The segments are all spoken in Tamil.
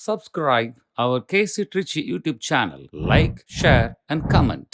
subscribe our KC Trichy YouTube channel. Like, share, and comment.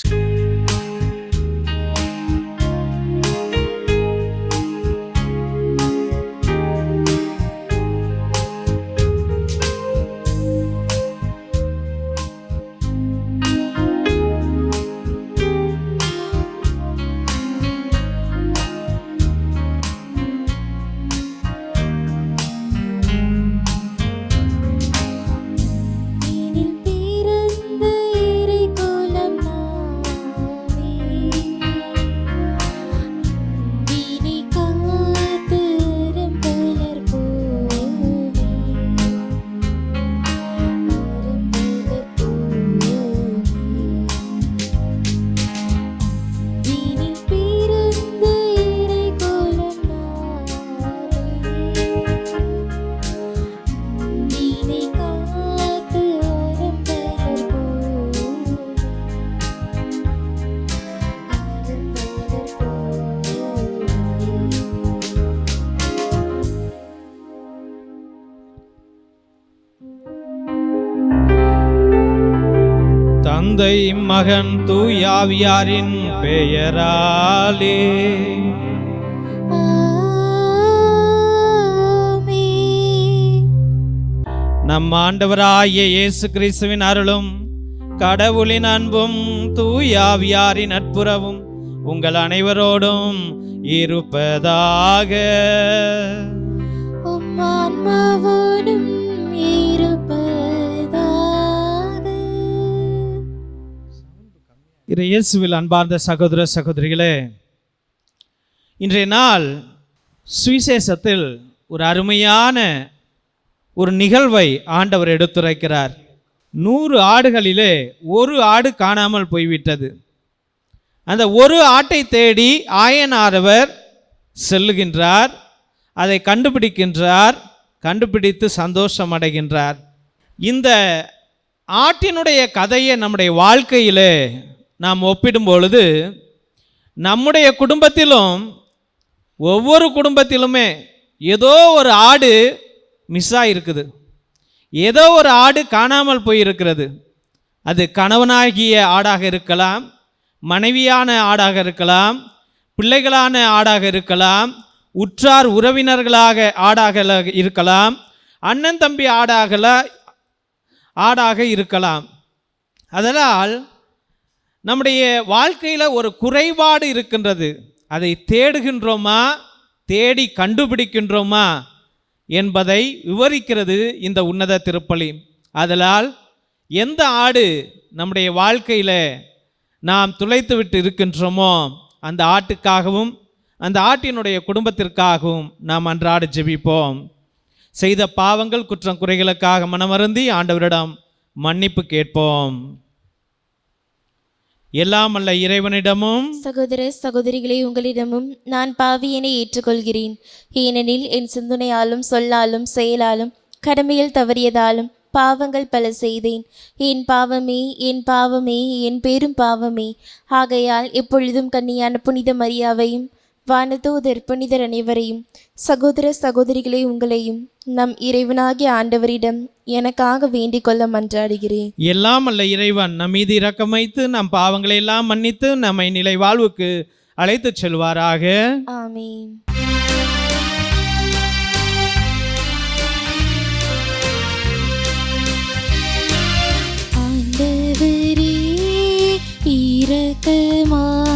தந்தை மகன் தூயாவியாரின் பெயராலே நம் ஆண்டவராகிய இயேசு கிறிஸ்துவின் அருளும் கடவுளின் அன்பும் தூயாவியாரின் நட்புறவும் உங்கள் அனைவரோடும் இருப்பதாக. இயேசுவில் அன்பார்ந்த சகோதர சகோதரிகளே, இன்றைய நாள் சுவிசேஷத்தில் ஒரு அருமையான ஒரு நிகழ்வை ஆண்டவர் எடுத்துரைக்கிறார். 100 ஆடுகளிலே ஒரு ஆடு காணாமல் போய்விட்டது. அந்த ஒரு ஆட்டை தேடி ஆயனாரவர் செல்லுகின்றார், அதை கண்டுபிடிக்கின்றார், கண்டுபிடித்து சந்தோஷம் அடைகின்றார். இந்த ஆட்டினுடைய கதையை நம்முடைய வாழ்க்கையிலே நாம் ஒப்பிடும் பொழுது நம்முடைய குடும்பத்திலும் ஒவ்வொரு குடும்பத்திலுமே ஏதோ ஒரு ஆடு மிஸ் ஆகிருக்குது, ஏதோ ஒரு ஆடு காணாமல் போயிருக்கிறது. அது கணவனாகிய ஆடாக இருக்கலாம், மனைவியான ஆடாக இருக்கலாம், பிள்ளைகளான ஆடாக இருக்கலாம், உற்றார் உறவினர்களாக ஆடாக இருக்கலாம், அண்ணன் தம்பி ஆடாக இருக்கலாம். அதனால் நம்முடைய வாழ்க்கையில் ஒரு குறைபாடு இருக்கின்றது. அதை தேடுகின்றோமா, தேடி கண்டுபிடிக்கின்றோமா என்பதை விவரிக்கிறது இந்த உன்னத திருப்பலி. அதனால் எந்த ஆடு நம்முடைய வாழ்க்கையில் நாம் துளைத்து விட்டு இருக்கின்றோமோ அந்த ஆட்டுக்காகவும் அந்த ஆட்டினுடைய குடும்பத்திற்காகவும் நாம் அன்றாட ஜெபிப்போம். செய்த பாவங்கள் குற்றம் குறைகளுக்காக மனமருந்தி ஆண்டவரிடம் மன்னிப்பு கேட்போம். எல்லாம் அல்ல இறைவனிடமும் சகோதர சகோதரிகளே, உங்களிடமும் நான் பாவியனை ஏற்றுக்கொள்கிறேன். ஏனெனில் என் சிந்தனையாலும் சொல்லாலும் செயலாலும் கடமையில் தவறியதாலும் பாவங்கள் பல செய்தேன். என் பாவமே, என் பாவமே, என் பெரும் பாவமே. ஆகையால் எப்பொழுதும் கன்னியான புனித மரியாவையும் வானதூதர் புனிதர் அனைவரையும் சகோதர சகோதரிகளை உங்களையும் நம் இறைவனாகிய ஆண்டவரிடம் எனக்காக வேண்டிக் கொள்ள மன்றாடுகிறேன். எல்லாம் அல்ல இறைவன் நம் மீது இரக்கம் வைத்து நம் பாவங்களை எல்லாம் மன்னித்து நம்மை நிலை வாழ்வுக்கு அழைத்து செல்வாராக. ஆமீன். ஆண்டவரே இரக்கமாயிரும்.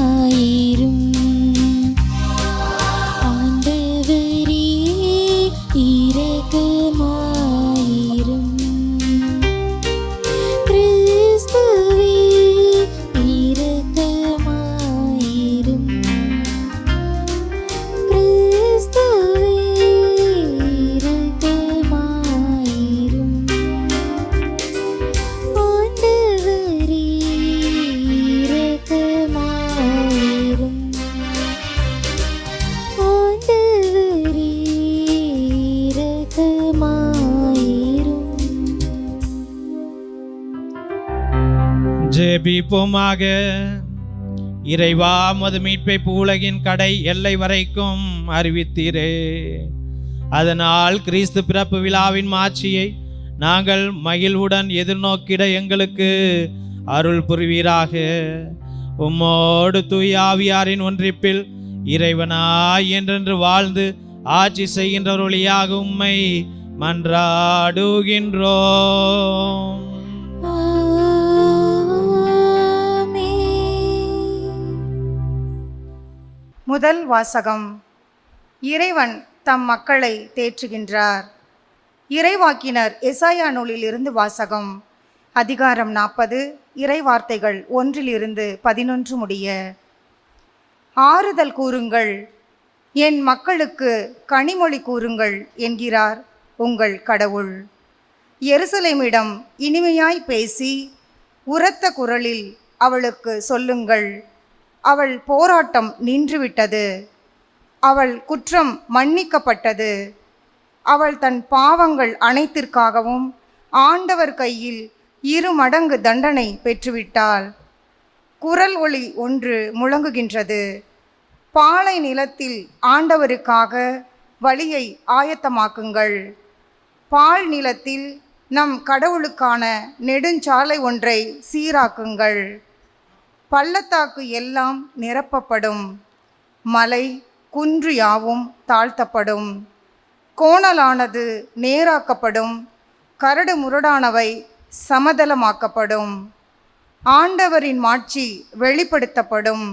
ஜெபிப்போமாக. இறைவா, உமது மீட்பை உலகின் கடை எல்லை வரைக்கும் அறிவித்தீரே. அதனால் கிறிஸ்து பிறப்பு விழாவின் மாட்சியை நாங்கள் மகிழ்வுடன் எதிர்நோக்கிட எங்களுக்கு அருள் புரிவீராக. உம்மோடு தூய ஆவியாரின் ஒன்றிப்பில் இறைவனாய் என்றென்று வாழ்ந்து ஆட்சி செய்கின்ற ஒளியாக உம்மை மன்றாடுகின்றோம். முதல் வாசகம். இறைவன் தம் மக்களை தேற்றுகின்றார். இறைவாக்கினர் எசாயா நூலிலிருந்து வாசகம். அதிகாரம் 40, இறைவார்த்தைகள் 1-11 முடிய. ஆறுதல் கூறுங்கள், என் மக்களுக்கு கனிமொழி கூறுங்கள் என்கிறார் உங்கள் கடவுள். எருசலேமிடம் இனிமையாய் பேசி உரத்த குரலில் அவளுக்கு சொல்லுங்கள், அவள் போராட்டம் நின்றுவிட்டது, அவள் குற்றம் மன்னிக்கப்பட்டது, அவள் தன் பாவங்கள் அனைத்திற்காகவும் ஆண்டவர் கையில் 2 மடங்கு தண்டனை பெற்றுவிட்டாள். குரல் ஒலி ஒன்று முழங்குகின்றது. பாலை நிலத்தில் ஆண்டவருக்காக வழியை ஆயத்தமாக்குங்கள். பால் நிலத்தில் நம் கடவுளுக்கான நெடுஞ்சாலை ஒன்றை சீராக்குங்கள். பள்ளத்தாக்கு எல்லாம் நிரப்பப்படும், மலை குன்று யாவும் தாழ்த்தப்படும், கோணலானது நேராக்கப்படும், கரடு முரடானவை சமதளமாக்கப்படும். ஆண்டவரின் மாட்சி வெளிப்படுத்தப்படும்.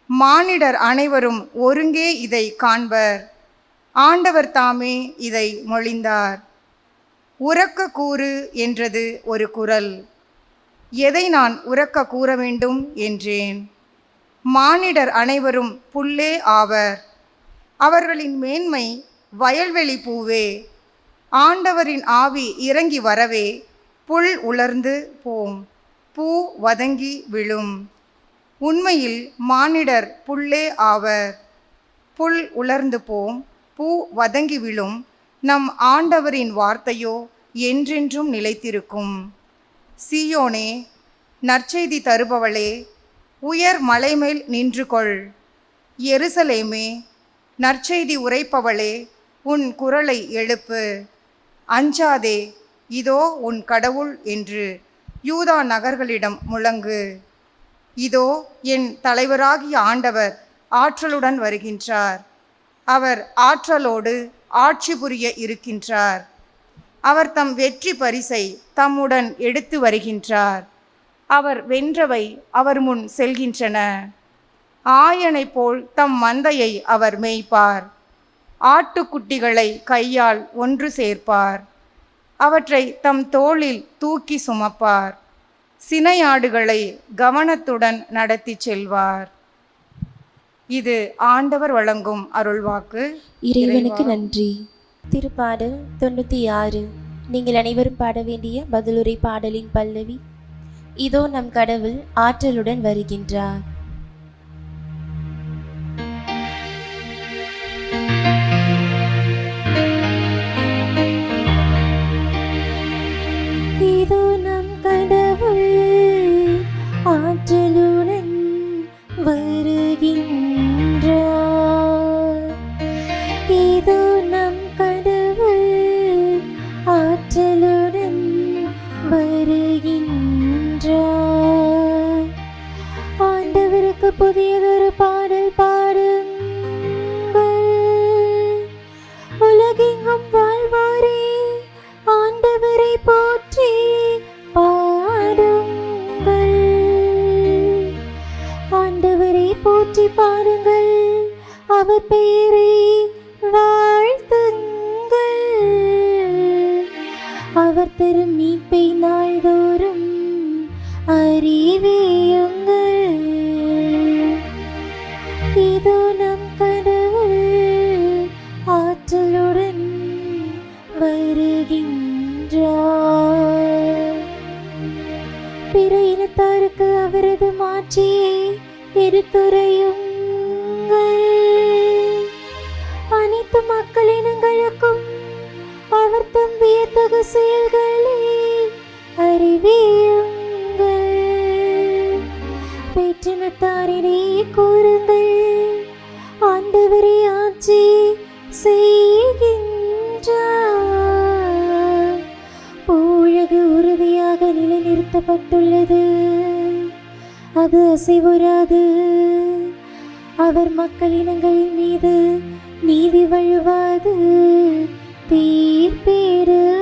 மானிடர் அனைவரும் ஒருங்கே இதை காண்பர். ஆண்டவர் தாமே இதை மொழிந்தார். உரக்க கூறு என்றது ஒரு குரல். எதை நான் உரக்க கூற வேண்டும் என்றேன். மானிடர் அனைவரும் புல்லே ஆவர், அவர்களின் மேன்மை வயல்வெளி பூவே. ஆண்டவரின் ஆவி இறங்கி வரவே புல் உலர்ந்து போம், பூ வதங்கி விழும். உண்மையில் மானிடர் புல்லே ஆவர். புல் உலர்ந்து போம், பூ வதங்கி விழும். நம் ஆண்டவரின் வார்த்தையோ என்றென்றும் நிலைத்திருக்கும். சீயோனே, நற்செய்தி தருபவளே, உயர் மலைமேல் நின்று கொள். எருசலேமே, நற்செய்தி உரைப்பவளே, உன் குரலை எழுப்பு. அஞ்சாதே, இதோ உன் கடவுள் என்று யூதா நகர்களிடம் முழங்கு. இதோ என் தலைவராகிய ஆண்டவர் ஆற்றலுடன் வருகின்றார். அவர் ஆற்றலோடு ஆட்சி புரிய இருக்கின்றார். அவர் தம் வெற்றி பரிசை தம்முடன் எடுத்து வருகின்றார். அவர் வென்றவை அவர் முன் செல்கின்றன. ஆயனை போல் தம் மந்தையை அவர் மேய்ப்பார். ஆட்டுக்குட்டிகளை கையால் ஒன்று சேர்ப்பார். அவற்றை தம் தோளில் தூக்கி சுமப்பார். சினையாடுகளை கவனத்துடன் நடத்தி செல்வார். இது ஆண்டவர் வழங்கும் அருள்வாக்கு. இறைவனுக்கு நன்றி. திருப்பாடல் 96. நீங்கள் அனைவரும் பாட வேண்டிய பதிலுரை பாடலின் பல்லவி. இதோ நம் கடவுள் ஆற்றலுடன் வருகின்றார். இதோ நம் கடவுள் ஆற்றலுடன் வருகின்றார். இதோ நம் கடவுள் ஆற்றலுடன் வருகின்றார். ஆண்டவருக்கு புதியதொரு பாடல் பாடுங்கள். உலகெங்கும் வாழ்வோரே, ஆண்டவரை போற்றி பாடுங்கள். ஆண்டவரை போற்றி பாடுங்கள், அவர் பெயரை வாழ்த்துங்கள். அவர் தரும் மீட்பை நாள்தோறும் அறிவியுங்கள். இதோ நம் கடவுள் ஆற்றலுடன் வருகின்றார். பிற இனத்தாருக்கு அவரது மாட்சியை எடுத்துரையுங்கள். அனைத்து மக்களினங்களுக்கும் அவர் தம் வியத்தகு செயல்களை அறிவியுங்கள். பேற்றினத்தாரிடையே கூறுங்கள், ஆண்டவரை ஆட்சி செய்கின்றார். வைக்கப்பட்டுள்ளது, அது அசைவுறாது. அவர் மக்களினங்களின் மீது நீதி வழுவாது தீர்ப்பேறுவார்.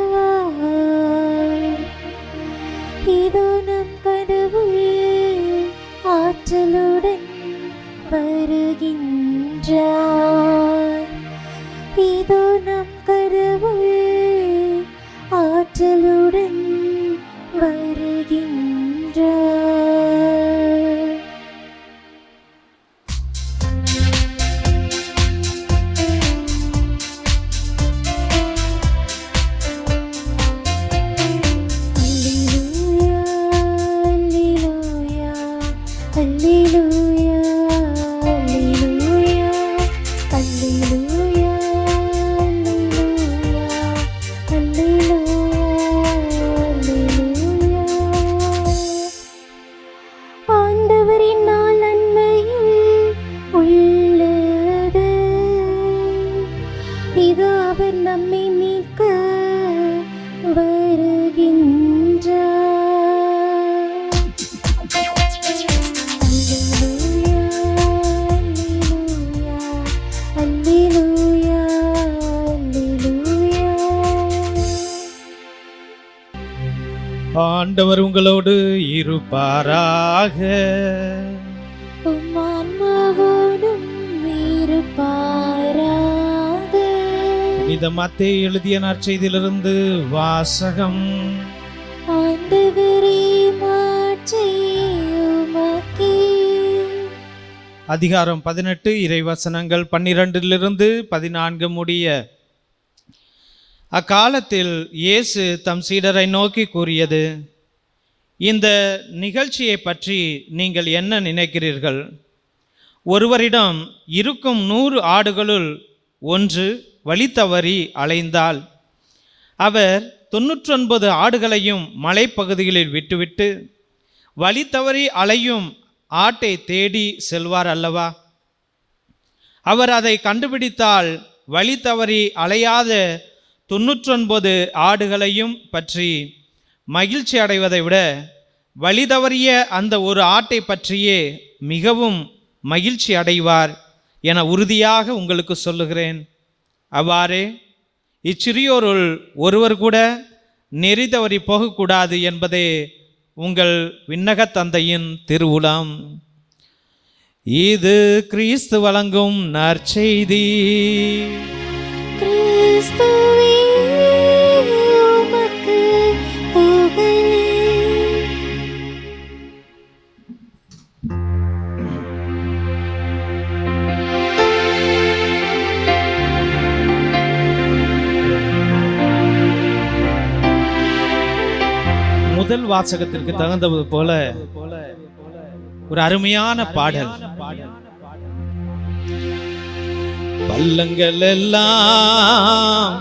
இதோ நம் கடவுள் ஆற்றலுடன் வருகின்றார். இதோ நம் கடவுள் ஆற்றலுடன் வருகின்றார். அல்லேலூயா, அல்லேலூயா, அல்லேலூயா, அல்லேலூயா, அல்லேலூயா, அல்லேலூயா. ஆண்டவரின் நாள் நன்மையில் உள்ளது, இது அவர் நம்மை மீட்க வருகின்றார். அல்லேலூயா, அல்லேலூயா. ஆண்டவர் உங்களோடு இருப்பாராக. உம் ஆன்மாவோடும் இருப்பாராக. புனித மத்தேயு எழுதிய நற்செய்தியிலிருந்து வாசகம். ஆண்டவரே, மாட்சி உமக்கே. அதிகாரம் 18, இறைவசனங்கள் 12 14 முடிய. அக்காலத்தில் இயேசு தம் சீடரை நோக்கி கூறியது, இந்த நிகழ்ச்சியை பற்றி நீங்கள் என்ன நினைக்கிறீர்கள்? ஒருவரிடம் இருக்கும் 100 ஆடுகளுள் ஒன்று வழி தவறி அலைந்தால் அவர் 99 ஆடுகளையும் மலைப்பகுதிகளில் விட்டுவிட்டு வழி தவறி அலையும் ஆட்டை தேடி செல்வார் அல்லவா? அவர் அதை கண்டுபிடித்தால் வழி தவறி அலையாத 99 ஆடுகளையும் பற்றி மகிழ்ச்சி அடைவதை விட வழி தவறிய அந்த ஒரு ஆட்டை பற்றியே மிகவும் மகிழ்ச்சி அடைவார் என உறுதியாக உங்களுக்கு சொல்லுகிறேன். அவ்வாறே இச்சிறியோருள் ஒருவர் கூட நெறி தவறி போகக்கூடாது என்பதே உங்கள் விண்ணக தந்தையின் திருவுளம். இது கிறிஸ்து வழங்கும் நற்செய்தி. கிறிஸ்துவே, உமக்கு புகழ். முதல் வாசகத்திற்கு தகுந்தது போல ஒரு அருமையான பாடல். பள்ளங்கள் எல்லாம்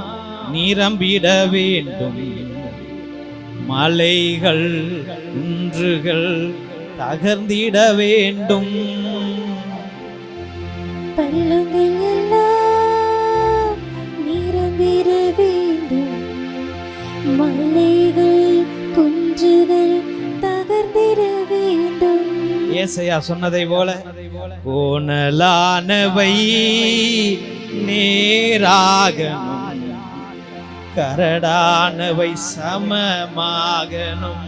நிரம்பிட வேண்டும், மலைகள் குன்றுகள் தகர்ந்திட வேண்டும். பள்ளங்கள் எல்லாம் நிரம்பிட வேண்டும், மலைகள் குன்றுகள் தகர்ந்திட வேண்டும். ஏசாயா சொன்னதை போல கோணலானவை நேராகணும், கரடானவை சமமாகணும்.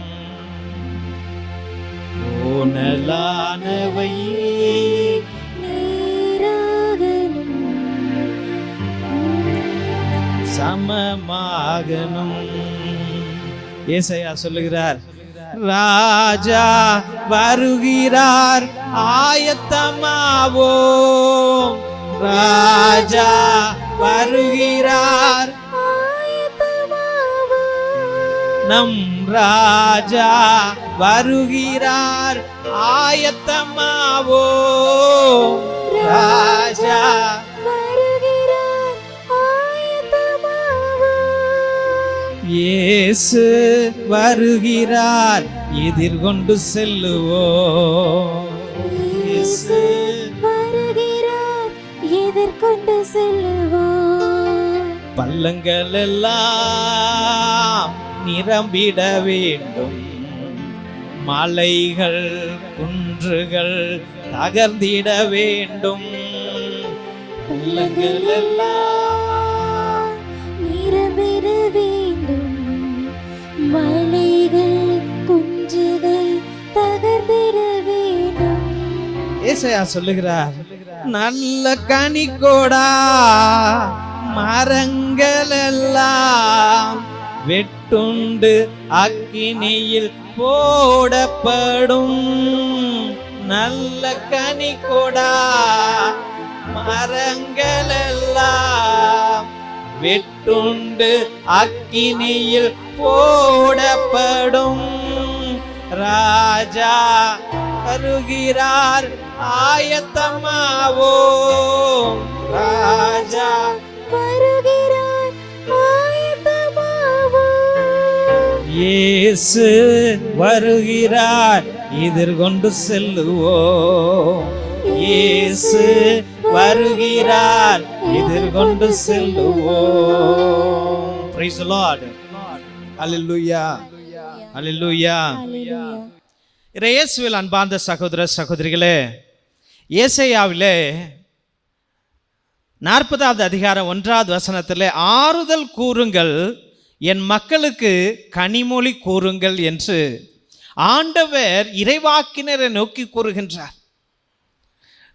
கோணலானவை நேராகணும், சமமாகணும். ஏசாயா சொல்லுகிறார், ராஜா வருகிறார் ஆயத்தமாவோம். ராஜா வருகிறார் ஆயத்தமாவோம். நம் ராஜா வருகிறார் ஆயத்தமாவோம். ராஜா வருகிறார் ஆயத்தமாவோம். இயேசு வருகிறார் எதிர்கொண்டு செல்லுவோம். இயேசு வருகிறார் எதிர்கொண்டு செல்லுவோம். பள்ளங்கள் எல்லாம் நிரம்பிட வேண்டும், மலைகள் குன்றுகள் தகர்ந்திட வேண்டும், பள்ளங்கள் எல்லாம் நிரம்பெற வேண்டும், மலைகள் குன்றுகள் தகர்ந்திட வேண்டும். ஏசாயா சொல்லுகிறார், நல்ல கனிக்கோடா மரங்கள் எல்லாம் வெட்டுண்டு அக்கினியில் போடப்படும். நல்ல கனிக்கோடா மரங்கள் எல்லாம் வெட்டுண்டு அக்கினியில் போடப்படும். ராஜா வருகிறார் ஆயத்தமாவோம், ராஜா வருகிறார் ஆயத்தமாவோம். இயேசு வருகிறார் எதிர்கொண்டு செல்லுவோம், இயேசு வருகிறார் எதிர்கொண்டு செல்லுவோம். Praise the Lord. Hallelujah. Hallelujah. இயேசுவில் அன்பார்ந்த சகோதர சகோதரிகளே, ஏசாயாவிலே 40வது அதிகாரம் 1வது வசனத்திலே ஆறுதல் கூறுங்கள், என் மக்களுக்கு கனிமொழி கூறுங்கள் என்று ஆண்டவர் இறைவாக்கினரை நோக்கி கூறுகின்றார்.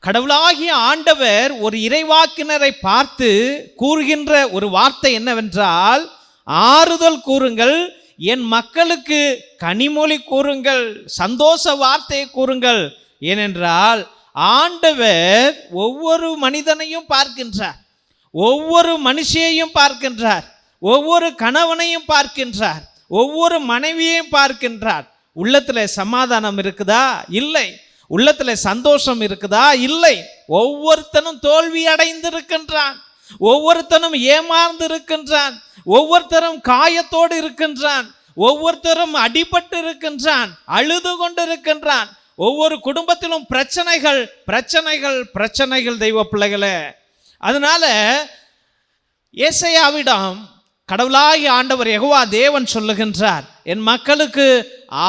கடவுளாகிய ஆண்டவர் ஒரு இறைவாக்கினரை பார்த்து கூறுகின்ற ஒரு வார்த்தை என்னவென்றால், ஆறுதல் கூறுங்கள், என் மக்களுக்கு கனிமொழி கூறுங்கள், சந்தோஷ வார்த்தையை கூறுங்கள். ஏனென்றால் ஆண்டவர் ஒவ்வொரு மனிதனையும் பார்க்கின்றார், ஒவ்வொரு மனுஷியையும் பார்க்கின்றார், ஒவ்வொரு கணவனையும் பார்க்கின்றார், ஒவ்வொரு மனைவியையும் பார்க்கின்றார். உள்ளத்துல சமாதானம் இருக்குதா? இல்லை. உள்ளத்துல சந்தோஷம் இருக்குதா? இல்லை. ஒவ்வொருத்தனும் தோல்வி அடைந்திருக்கின்றான், ஒவ்வொருத்தனும் ஏமாந்து இருக்கின்றான், ஒவ்வொருத்தரும் காயத்தோடு இருக்கின்றான், ஒவ்வொருத்தரும் அடிபட்டு இருக்கின்றான், அழுது கொண்டிருக்கின்றான். ஒவ்வொரு குடும்பத்திலும் பிரச்சனைகள் பிரச்சனைகள் பிரச்சனைகள் தெய்வ பிள்ளைகளே. அதனால ஏசாயாவிடம் கடவுளாகிய ஆண்டவர் யெகோவா தேவன் சொல்லுகின்றார், என் மக்களுக்கு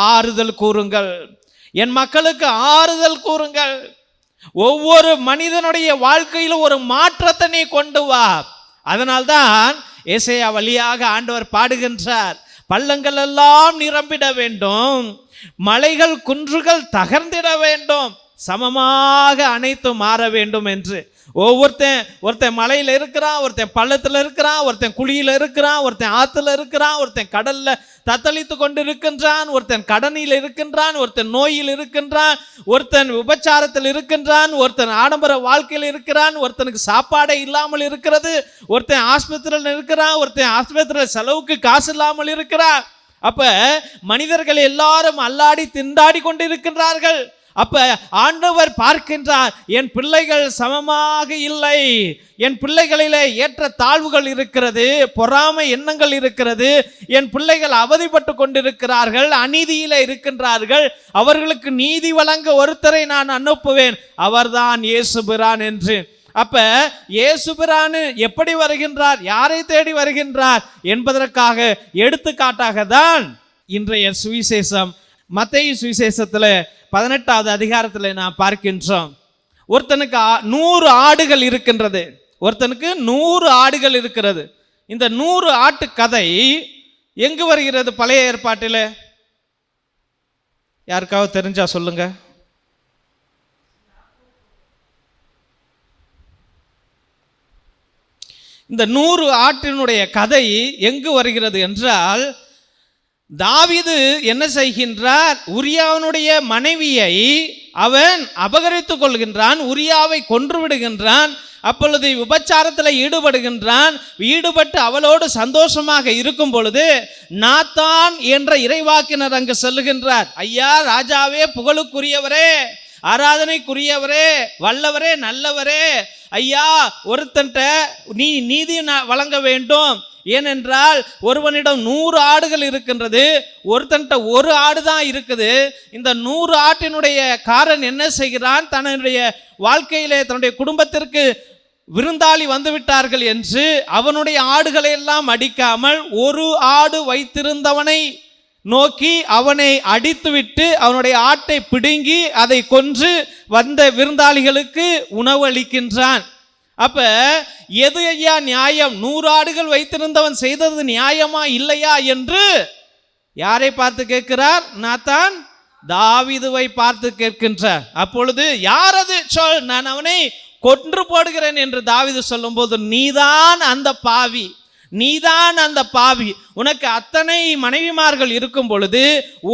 ஆறுதல் கூறுங்கள், என் மக்களுக்கு ஆறுதல் கூறுங்கள். ஒவ்வொரு மனிதனுடைய வாழ்க்கையிலும் ஒரு மாற்றத்தை நீ கொண்டு வா. அதனால்தான் ஏசாயா வழியாக ஆண்டவர் பாடுகின்றார், பள்ளங்கள் எல்லாம் நிரம்பிட வேண்டும், மலைகள் குன்றுகள் தகர்ந்திட வேண்டும், சமமாக அனைத்தும் மாற வேண்டும் என்று. ஒருத்தன் மலையில் இருக்கிறான், ஒருத்தன் பள்ளத்தில் இருக்கிறான், ஒருத்தன் குழியில் இருக்கிறான், ஒருத்தன் ஆற்றுல இருக்கிறான், ஒருத்தன் கடல்ல தத்தளித்து கொண்டு இருக்கின்றான், ஒருத்தன் கடனில் இருக்கின்றான், ஒருத்தன் நோயில் இருக்கின்றான், ஒருத்தன் விபச்சாரத்தில் இருக்கின்றான், ஒருத்தன் ஆடம்பர வாழ்க்கையில் இருக்கிறான், ஒருத்தனுக்கு சாப்பாடே இல்லாமல் இருக்கிறது, ஒருத்தன் ஆஸ்பத்திரியில் இருக்கிறான், ஒருத்தன் ஆஸ்பத்திரியில் செலவுக்கு காசு இல்லாமல் இருக்கிறான். அப்ப மனிதர்கள் எல்லாரும் அல்லாடி திண்டாடி கொண்டு இருக்கின்றார்கள். அப்ப ஆண்டவர் பார்க்கின்றார், என் பிள்ளைகள் சமமாக இல்லை, என் பிள்ளைகளிலே ஏற்ற தாழ்வுகள் இருக்கிறது, பொறாமை எண்ணங்கள் இருக்கிறது, என் பிள்ளைகள் அவதிப்பட்டு கொண்டிருக்கிறார்கள், அநீதியில இருக்கின்றார்கள், அவர்களுக்கு நீதி வழங்க ஒருத்தரை நான் அனுப்புவேன், அவர்தான் இயேசு பிரான் என்று. அப்ப இயேசு பிரான் எப்படி வருகின்றார், யாரை தேடி வருகின்றார் என்பதற்காக எடுத்துக்காட்டாக தான் இன்றைய சுவிசேஷம் மத்தேயு சுவிசேஷத்துல 18வது அதிகாரத்தில் நாம் பார்க்கின்றோம். ஒருத்தனுக்கு 100 ஆடுகள் இருக்கின்றது, ஒருத்தனுக்கு 100 ஆடுகள் இருக்கிறது. இந்த 100 ஆட்டு கதை எங்கு வருகிறது பழைய ஏற்பாட்டில்? யாருக்காவது தெரிஞ்சா சொல்லுங்க. இந்த 100 ஆட்டினுடைய கதை எங்கு வருகிறது என்றால், தாவீது என்ன செய்கின்றார், உரியாவினுடைய மனைவியை அவன் அபகரித்துக் கொள்கின்றான், உரியாவை கொன்று விடுகின்றான். அப்பொழுது விபச்சாரத்தில் ஈடுபட்டு அவளோடு சந்தோஷமாக இருக்கும் பொழுது நாத்தான் என்ற இறைவாக்கினர் அங்கு செல்லுகின்றார். ஐயா ராஜாவே, புகழுக்குரியவரே, ஆராதனைக்குரியவரே, வல்லவரே, நல்லவரே, ஐயா ஒருத்தன்ட்ட நீ நீதி வழங்க வேண்டும். ஏனென்றால் ஒருவனிடம் 100 ஆடுகள் இருக்கின்றது, ஒருத்தன்ட்ட 1 ஆடு தான் இருக்குது. இந்த 100 ஆட்டினுடைய காரன் என்ன செய்கிறான், தன்னுடைய வாழ்க்கையிலே தன்னுடைய குடும்பத்திற்கு விருந்தாளி வந்துவிட்டார்கள் என்று அவனுடைய ஆடுகளை எல்லாம் அடிக்காமல் 1 ஆடு வைத்திருந்தவனை நோக்கி அவனை அடித்துவிட்டு அவனுடைய ஆட்டை பிடுங்கி அதை கொன்று வந்த விருந்தாளிகளுக்கு உணவு அளிக்கின்றான். அப்ப எது ஐயா நியாயம்? 100 ஆடுகள் வைத்திருந்தவன் செய்தது நியாயமா இல்லையா என்று யாரை பார்த்து கேட்கிறார்? நாத்தான் தாவீதுவை பார்த்து கேட்கின்றார். அப்பொழுது யார் அது சொல், நான் அவனை கொன்று போடுகிறேன் என்று தாவீது சொல்லும்போது, நீதான் அந்த பாவி, நீதான் அந்த பாவி. உனக்கு அத்தனை மனைவிமார்கள் இருக்கும் பொழுது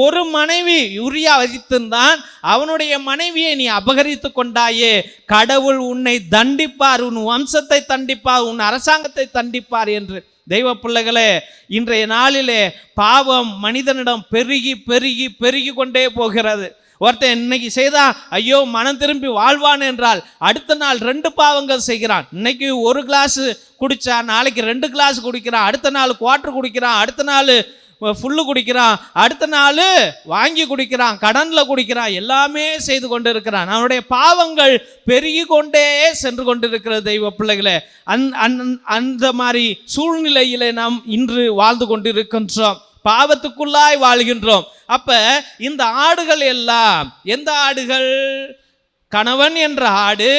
ஒரு மனைவி உரியா வைத்திருந்தான், அவனுடைய மனைவியை நீ அபகரித்து கொண்டாயே, கடவுள் உன்னை தண்டிப்பார், உன் வம்சத்தை தண்டிப்பார், உன் அரசாங்கத்தை தண்டிப்பார் என்று. தெய்வ பிள்ளைகளே, இன்றைய நாளிலே பாவம் மனிதனிடம் பெருகி பெருகி பெருகி கொண்டே போகிறது. ஒருத்தன் இன்னைக்கு செய்தா ஐயோ மனம் திரும்பி வாழ்வான் என்றால் அடுத்த நாள் 2 பாவங்கள் செய்கிறான். இன்னைக்கு 1 கிளாஸ் குடிச்சா நாளைக்கு 2 கிளாஸ் குடிக்கிறான், அடுத்த நாள் குவார்டர் குடிக்கிறான், அடுத்த நாள் ஃபுல்லு குடிக்கிறான், அடுத்த நாள் வாங்கி குடிக்கிறான், கடன்ல குடிக்கிறான், எல்லாமே செய்து கொண்டு இருக்கிறான். அவனுடைய பாவங்கள் பெருகி கொண்டே சென்று கொண்டிருக்கிறது. தெய்வ பிள்ளைகளே, அந்த மாதிரி சூழ்நிலையிலே நாம் இன்று வாழ்ந்து கொண்டிருக்கின்றோம், பாவத்துக்குள்ளாய் வாழ்கின்றோம். அப்ப இந்த ஆடுகள் எல்லாம் எந்த ஆடுகள்? கணவன் என்ற ஆடு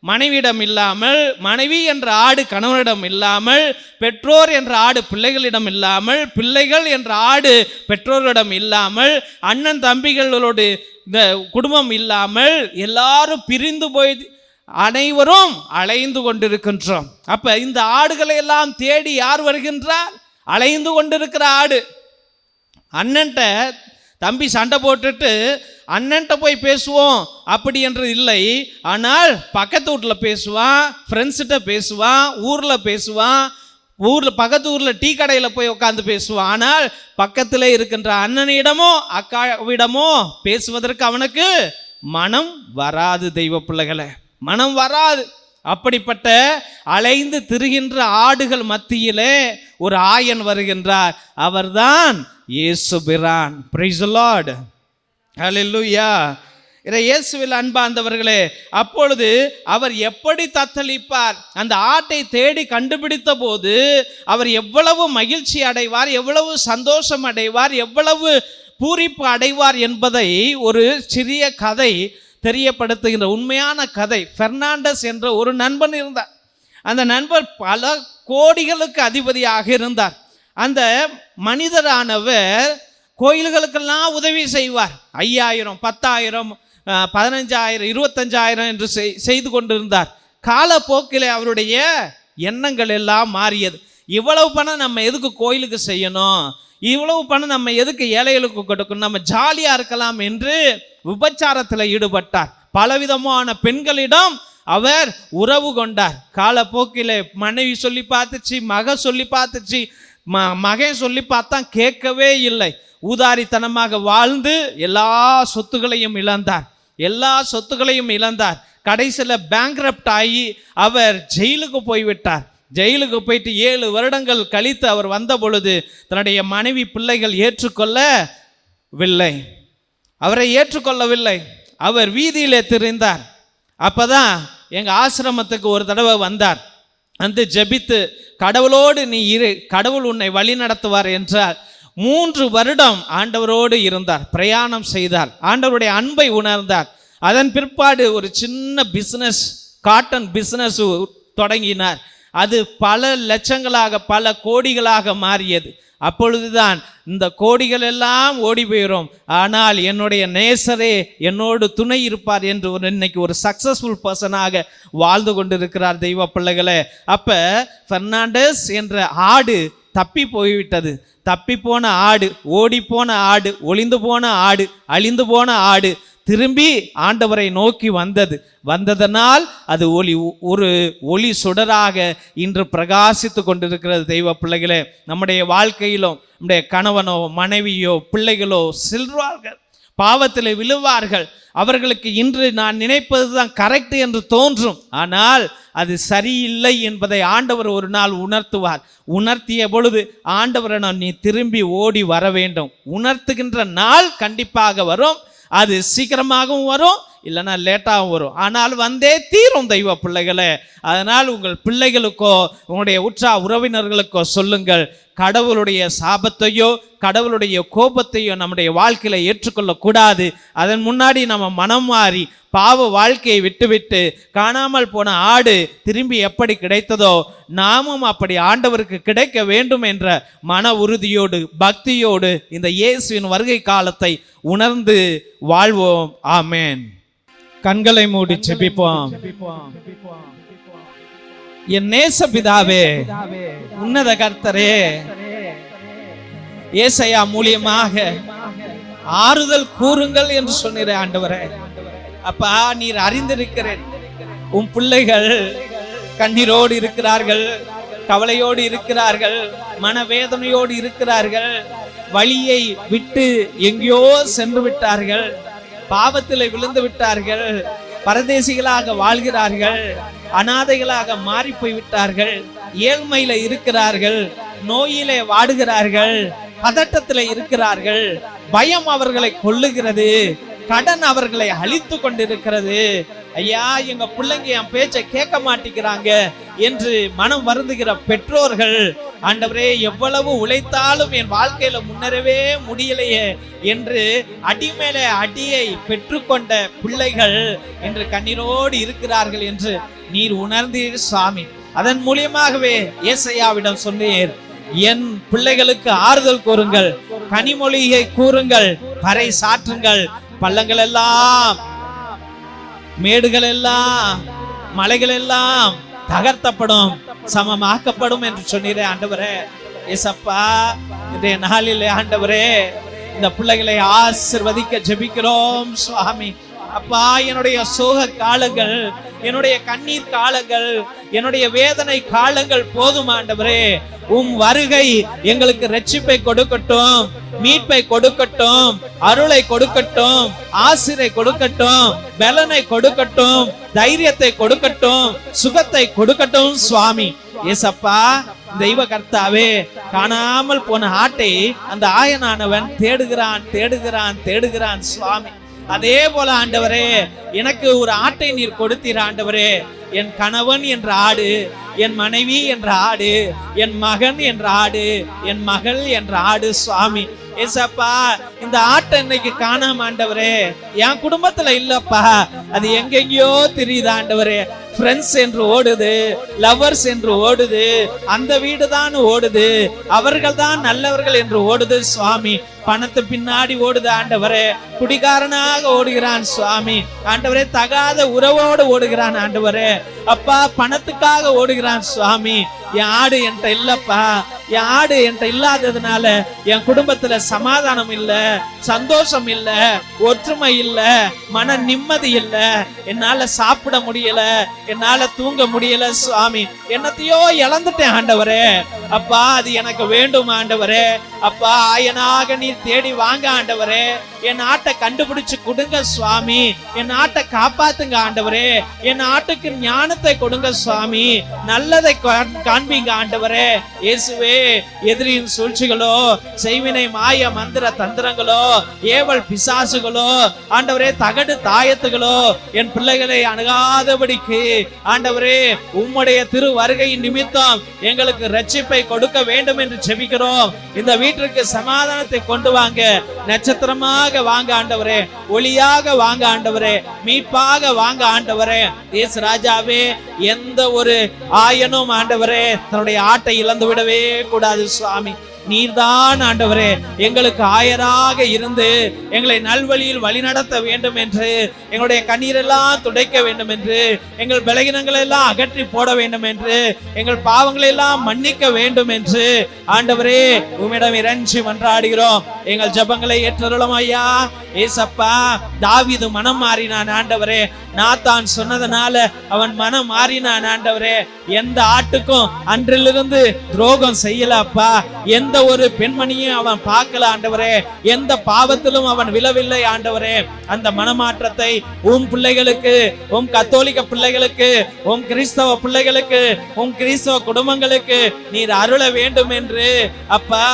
மனைவியிடம் இல்லாமல், மனைவி என்ற ஆடு கணவனிடம் இல்லாமல், பெற்றோர் என்ற ஆடு பிள்ளைகளிடம் இல்லாமல், பிள்ளைகள் என்ற ஆடு பெற்றோரிடம் இல்லாமல், அண்ணன் தம்பிகளோடு இந்த குடும்பம் இல்லாமல், எல்லாரும் பிரிந்து போய் அனைவரும் அலைந்து கொண்டிருக்கின்றோம். அப்ப இந்த ஆடுகளை எல்லாம் தேடி யார் வருகின்றார்? அலைந்து கொண்டிருக்கிற ஆடு. அண்ணன்ட்ட தம்பி சண்டை போட்டுட்டு அண்ணன்ட்ட போய் பேசுவோம் அப்படி என்று இல்லை. ஆனால் பக்கத்து வீட்டில் பேசுவான், ஃப்ரெண்ட்ஸ்கிட்ட பேசுவான், ஊரில் பேசுவான், பக்கத்து ஊரில் டீ கடையில் போய் உட்காந்து பேசுவான். ஆனால் பக்கத்தில் இருக்கின்ற அண்ணனிடமோ அக்காவிடமோ பேசுவதற்கு அவனுக்கு மனம் வராது. தெய்வ பிள்ளைகளை, மனம் வராது. அப்படிப்பட்ட அலைந்து திரிகின்ற ஆடுகள் மத்தியிலே ஒரு ஆயன் வருகின்றார். அவர்தான் இயேசு பிரான். பிரைஸ் தி லார்ட், ஹல்லேலூயா. இயேசுவில் அன்பார்ந்தவர்களே, அப்பொழுது அவர் எப்படி தத்தளிப்பார்? அந்த ஆட்டை தேடி கண்டுபிடித்த போது அவர் எவ்வளவு மகிழ்ச்சி அடைவார், எவ்வளவு சந்தோஷம் அடைவார், எவ்வளவு பூரிப்பு அடைவார் என்பதை ஒரு சிறிய கதை தெரியப்படுத்துகின்ற உண்மையான கதை. பெர்னாண்டஸ் என்ற ஒரு நண்பன் இருந்தார். அந்த நண்பர் பல கோடிகளுக்கு அதிபதியாக இருந்தார். அந்த மனிதரானவர் கோயில்களுக்கெல்லாம் உதவி செய்வார். 5000, 10,000, 15,000, 25,000 என்று செய்து கொண்டிருந்தார். காலப்போக்கில் அவருடைய எண்ணங்கள் எல்லாம் மாறியது. இவ்வளவு பணம் நம்ம எதுக்கு கோயிலுக்கு செய்யணும், இவ்வளவு பணம் நம்ம எதுக்கு ஏழைகளுக்கு கொடுக்கணும், நம்ம ஜாலியாக இருக்கலாம் என்று விபச்சாரத்தில் ஈடுபட்டார். பலவிதமான பெண்களிடம் அவர் உறவு கொண்டார். காலப்போக்கில் மனைவி சொல்லி பார்த்துச்சு, மக சொல்லி பார்த்துச்சு, மகன் சொல்லி பார்த்தா கேட்கவே இல்லை. ஊதாரித்தனமாக வாழ்ந்து எல்லா சொத்துக்களையும் இழந்தார். கடைசியில் பேங்க்ரப்ட் ஆகி அவர் ஜெயிலுக்கு போய்விட்டார். ஜெயிலுக்கு போயிட்டு 7 வருடங்கள் கழித்து அவர் வந்த பொழுது தன்னுடைய மனைவி பிள்ளைகள் அவரை ஏற்றுக்கொள்ளவில்லை. அவர் வீதியிலே திரிந்தார். அப்பதான் எங்கள் ஆசிரமத்துக்கு ஒரு தடவை வந்தார். வந்து ஜெபித்து கடவுளோடு நீ இரு, கடவுள் உன்னை வழி நடத்துவார் என்றார். 3 வருடம் ஆண்டவரோடு இருந்தார், பிரயாணம் செய்தார், ஆண்டவருடைய அன்பை உணர்ந்தார். அதன் பிற்பாடு ஒரு சின்ன பிஸ்னஸ், காட்டன் பிஸ்னஸ் தொடங்கினார். அது பல லட்சங்களாக பல கோடிகளாக மாறியது. அப்பொழுதுதான் இந்த கோடிகள் எல்லாம் ஓடி போயிடும், ஆனால் என்னுடைய நேசரே என்னோடு துணை இருப்பார் என்று இன்னைக்கு ஒரு சக்சஸ்ஃபுல் பர்சனாக வாழ்ந்து கொண்டிருக்கிறார். தெய்வ பிள்ளைகளே, அப்ப பெர்னாண்டஸ் என்ற ஆடு தப்பி போய்விட்டது. தப்பி போன ஆடு, ஓடி போன ஆடு, ஒளிந்து போன ஆடு, அழிந்து போன ஆடு திரும்பி ஆண்டவரை நோக்கி வந்ததனால் அது ஒரு ஒளி சுடராக இன்று பிரகாசித்து கொண்டிருக்கிறது. தெய்வ பிள்ளைகளே, நம்முடைய வாழ்க்கையிலும் நம்முடைய கணவனோ மனைவியோ பிள்ளைகளோ செல்வார்கள், பாவத்தில் விழுவார்கள். அவர்களுக்கு இன்று நான் நினைப்பது தான் கரெக்ட் என்று தோன்றும், ஆனால் அது சரியில்லை என்பதை ஆண்டவர் ஒரு நாள் உணர்த்துவார். உணர்த்திய பொழுது ஆண்டவரிடம் நீ திரும்பி ஓடி வர வேண்டும். உணர்த்துகின்ற நாள் கண்டிப்பாக வரும். அது சீக்கிரமாகவும் வரும், இல்லைன்னா லேட்டாகவும் வரும், ஆனால் வந்தே தீரும். தெய்வ பிள்ளைகளே, அதனால் உங்கள் பிள்ளைகளுக்கோ உங்களுடைய உற்றார் உறவினர்களுக்கோ சொல்லுங்கள், கடவுளுடைய சாபத்தையோ கடவுளுடைய கோபத்தையோ நம்முடைய வாழ்க்கையில ஏற்றுக்கொள்ள கூடாது. அதன் முன்னாடி நம்ம மனம் மாறி பாவ வாழ்க்கையை விட்டுவிட்டு காணாமல் போன ஆடு திரும்பி எப்படி கிடைத்ததோ நாமும் அப்படி ஆண்டவருக்கு கிடைக்க வேண்டும் என்ற மன உறுதியோடு பக்தியோடு இந்த இயேசுவின் வருகை காலத்தை உணர்ந்து வாழ்வோம். ஆமென். கண்களை மூடி ஜெபிப்போம். என் நேச பிதாவே, உன்னத கர்த்தரே, ஏசாயா மூலியமாக ஆறுதல் கூறுங்கள் என்று சொன்னீர் ஆண்டவரே. அப்பா, நீர் அறிந்திருக்கிறேன், உன் பிள்ளைகள் கண்ணீரோடு இருக்கிறார்கள், கவலையோடு இருக்கிறார்கள், மனவேதனையோடு இருக்கிறார்கள், வழியை விட்டு எங்கேயோ சென்று விட்டார்கள், பாவத்தில் விழுந்து விட்டார்கள், பரதேசிகளாக வாழ்கிறார்கள், அனாதைகளாக மாறி போய் விட்டார்கள், ஏழ்மையில இருக்கிறார்கள், நோயிலே வாடுகிறார்கள், பதட்டத்தில் இருக்கிறார்கள், பயம் அவர்களை கொல்லுகிறது, கடன் அவர்களை அழித்து கொண்டிருக்கிறது. ஐயா, எங்க பிள்ளைங்க என் பேச்சை கேட்க மாட்டேங்கிறாங்க என்று மனம் வருந்துகிற பெற்றோர்கள், ஆண்டவரே எவ்வளவு உழைத்தாலும் என் வாழ்க்கையில முன்னேறவே முடியலையே என்று அடிமேலே அடியை பெற்றுக்கொண்ட பிள்ளைகள் என்று கண்ணீரோடு இருக்கிறார்கள் என்று நீர் உணர்ந்தீர் சுவாமி. அதன் மூலியமாகவே ஏசாயாவிடம் சொன்னீர், என் பிள்ளைகளுக்கு ஆறுதல் கூறுங்கள், கனிமொழியை கூறுங்கள், பறை சாற்றுங்கள், பள்ளங்கள் எல்லாம் மேடுகள் எல்லாம் மலைகள் எல்லாம் தகர்த்தப்படும், சமமாக்கப்படும் என்று சொன்னீரே ஆண்டவரே. ஏசப்பா, இன்றைய நாளிலே ஆண்டவரே இந்த பிள்ளைகளை ஆசீர்வதிக்க ஜெபிக்கிறோம் சுவாமி. அப்பா, என்னுடைய சோக காலங்கள், என்னுடைய கண்ணீர் காலங்கள், என்னுடைய வேதனை காலங்கள் போதும் ஆண்டவரே. வருகை எங்களுக்கு ரட்சிப்பை கொடுக்கட்டும், மீட்பை கொடுக்கட்டும், அருளை கொடுக்கட்டும், ஆசிரை கொடுக்கட்டும், பலனை கொடுக்கட்டும், தைரியத்தை கொடுக்கட்டும், சுகத்தை கொடுக்கட்டும் சுவாமி. ஏசப்பா, தெய்வ கர்த்தாவே, காணாமல் போன ஆட்டை அந்த ஆயனானவன் தேடுகிறான் தேடுகிறான் தேடுகிறான் சுவாமி. அதே போல ஆண்டவரே, எனக்கு ஒரு ஆட்டை நீர் கொடுத்தீர் ஆண்டவரே. என் கணவன் என்ற ஆடு, என் மனைவி என்ற ஆடு, என் மகன் என்ற ஆடு, என் மகள் என்ற ஆடு சுவாமி. ஏசப்பா, இந்த ஆட்டை இன்னைக்கு காணாம ஆண்டவரே, என் குடும்பத்துல இல்லப்பா, அது எங்கெங்கயோ தெரியுது ஆண்டவரே. ஃப்ரெண்ட்ஸ் என்று ஓடுது, லவர்ஸ் என்று ஓடுது, அந்த வீடு தான் ஓடுது, அவர்கள் தான் நல்லவர்கள் என்று ஓடுது சுவாமி. பணத்து பின்னாடி ஓடுது ஆண்டவரே, குடிகாரனாக ஓடுகிறான் சுவாமி. ஆண்டவரே, தகாத உறவோடு ஓடுகிறான் ஆண்டவரே. அப்பா, பணத்துக்காக ஓடுகிறான் சுவாமி. என் ஆடு என்கிட்ட இல்லப்பா, என் ஆடு என்கிட்ட இல்லாததுனால என் குடும்பத்துல சமாதானம் இல்ல, சந்தோஷம் இல்ல, ஒற்றுமை இல்ல, மன நிம்மதி இல்ல, என்னால சாப்பிட முடியல, என்னால தூங்க முடியல சுவாமி. என்னத்தையோ இழந்துட்டேன் ஆண்டவரே. அப்பா, அது எனக்கு வேண்டும் ஆண்டவரே. அப்பா, ஆயனாக நீர் தேடி வாங்க ஆண்டவரே. என் ஆட்டை கண்டுபிடிச்சு கொடுங்க சுவாமி. என் ஆட்டை காப்பாத்துங்க ஆண்டவரே. என் ஆட்டுக்கு ஞானத்தை கொடுங்க சுவாமி. நல்லதை காண்பீங்க ஆண்டவரே. இயேசுவே, எதிரியின் சூழ்ச்சிகளோ, செய்வினை மாய மந்திர தந்திரங்களோ, ஏவல் பிசாசுகளோ, ஆண்டவரே தகடு தாயத்துகளோ என் பிள்ளைகளை அணுகாதபடிக்கு ஆண்டவரே உம்முடைய திரு வருகையின் நிமித்தம் எங்களுக்கு ரட்சிப்பை கொடுக்க வேண்டும் என்று ஜெபிக்கிறோம். இந்த வீட்டிற்கு சமாதானத்தை கொண்டு வாங்க, நட்சத்திரமாக வாங்க ஆண்டவரே, ஒளியாக வாங்க ஆண்டவரே, மீட்பாக வாங்க ஆண்டவரே. இயேசு ராஜாவே, எந்த ஒரு ஆயனும் ஆண்டவரே தன்னுடைய ஆட்டை இழந்து விடவே கூடாது சுவாமி. நீர்தான் ஆண்டவரே எங்களுக்கு ஆயராக இருந்து எங்களை நல்வழியில் வழிநடத்த வேண்டும் என்று, எங்களுடைய கண்ணீரெல்லாம் துடைக்க வேண்டும் என்று, எங்கள் பலகீனங்களை எல்லாம் அகற்றி போட வேண்டும் என்று, எங்கள் பாவங்களை எல்லாம் மன்னிக்க வேண்டும் என்று ஆண்டவரே உம்மிடம் இறைஞ்சி மன்றாடுகிறோம். எங்கள் ஜெபங்களை ஏற்றருளும் ஐயா. ஏசப்பா, தாவீது மனம் மாறினான் ஆண்டவரே. நாத்தான் சொன்னதனால அவன் மனம் மாறினான் ஆண்டவரே. எந்த ஆட்டுக்கும் அன்றிலிருந்து துரோகம் செய்யலப்பா. எந்த ஒரு பெண்மணியும் அவன் பார்க்கல ஆண்டவரே. எந்த பாவத்திலும் அவன் விழவில்லை ஆண்டவரே. அந்த மனமாற்றத்தை உம் பிள்ளைகளுக்கு, உம் கத்தோலிக்க பிள்ளைகளுக்கு, உம் கிறிஸ்தவ பிள்ளைகளுக்கு, உம் கிறிஸ்தவ குடும்பங்களுக்கு நீர் அருள வேண்டும் என்று அப்பா,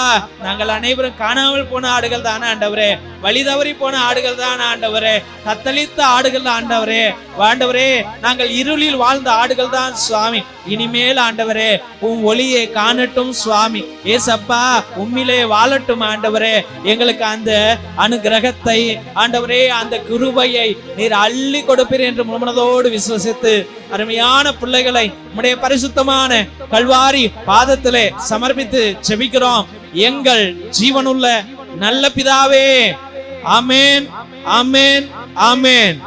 நாங்கள் அனைவரும் காணாமல் போன ஆடுகள் தானே ஆண்டவரே, வழி தவறி போன போன ஆடுகள் தான் ஆண்டவரே, தத்தளித்த ஆடுகள் ஆண்டவரே. ஆண்டவரே, நாங்கள் இருளில் வாழ்ந்த ஆடுகள் தான் சுவாமி. இனிமேல் ஆண்டவரே உம் ஒளியை காணட்டும் சுவாமி. ஏசப்பா உம்மிலே வாழட்டும் ஆண்டவரே. எங்களுக்கு அந்த அனுகிரகத்தை ஆண்டவரே, அந்த கிருபையை நீர் அள்ளி கொடுப்பீர் என்று முழுமனதோடு விசுவசித்து அருமையான பிள்ளைகளை உம்முடைய பரிசுத்தமான கல்வாரி பாதத்திலே சமர்ப்பித்து செபிக்கிறோம் எங்கள் ஜீவனுள்ள நல்ல பிதாவே. ஆமென், ஆமென், ஆமென்.